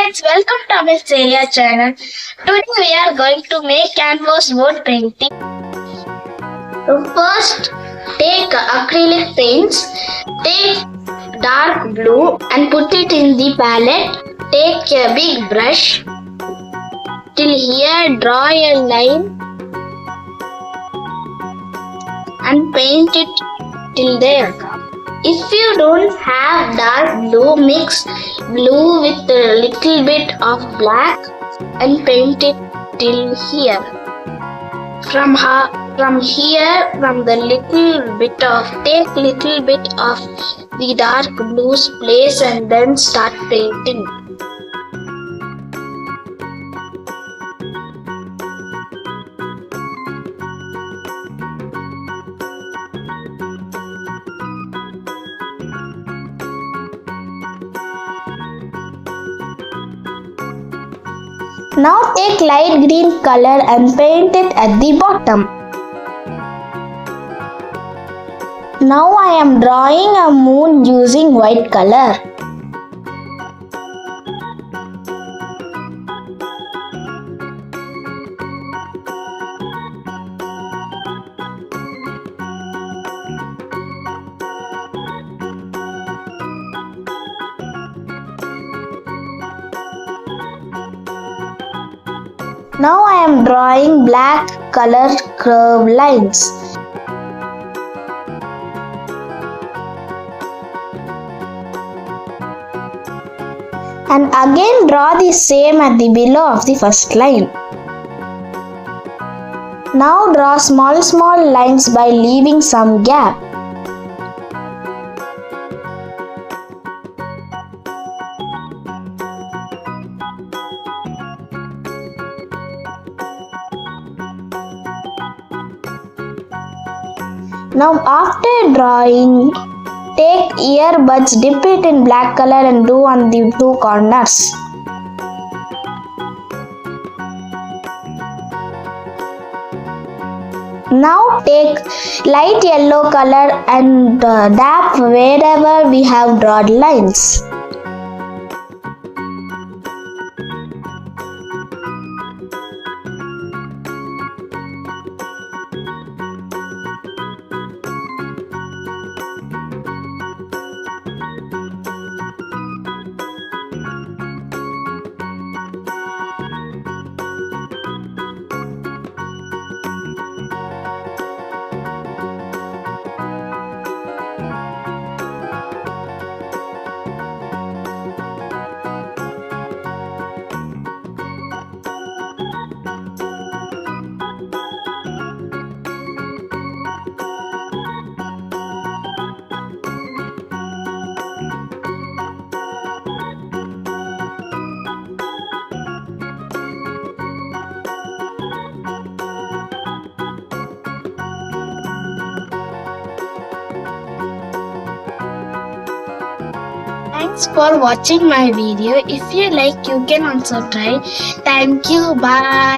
friends, welcome to our Celia channel. Today we are going to make canvas board painting. First, take acrylic paints. Take dark blue and put it in the palette. Take a big brush. Till here, draw a line and paint it till there. If you don't have dark blue, mix blue with a little bit of black and paint it till here. From the little bit of, take little bit of the dark blue's place and then start painting. Now take light green color and paint it at the bottom. Now I am drawing a moon using white color. Now I am drawing black color curved lines. And again draw the same at the below of the first line. Now draw small lines by leaving some gap. Now after drawing, take earbuds, dip it in black color and do on the two corners. Now take light yellow color and dab wherever we have drawn lines. Thanks for watching my video. If you like, you can also try. Thank you. Bye.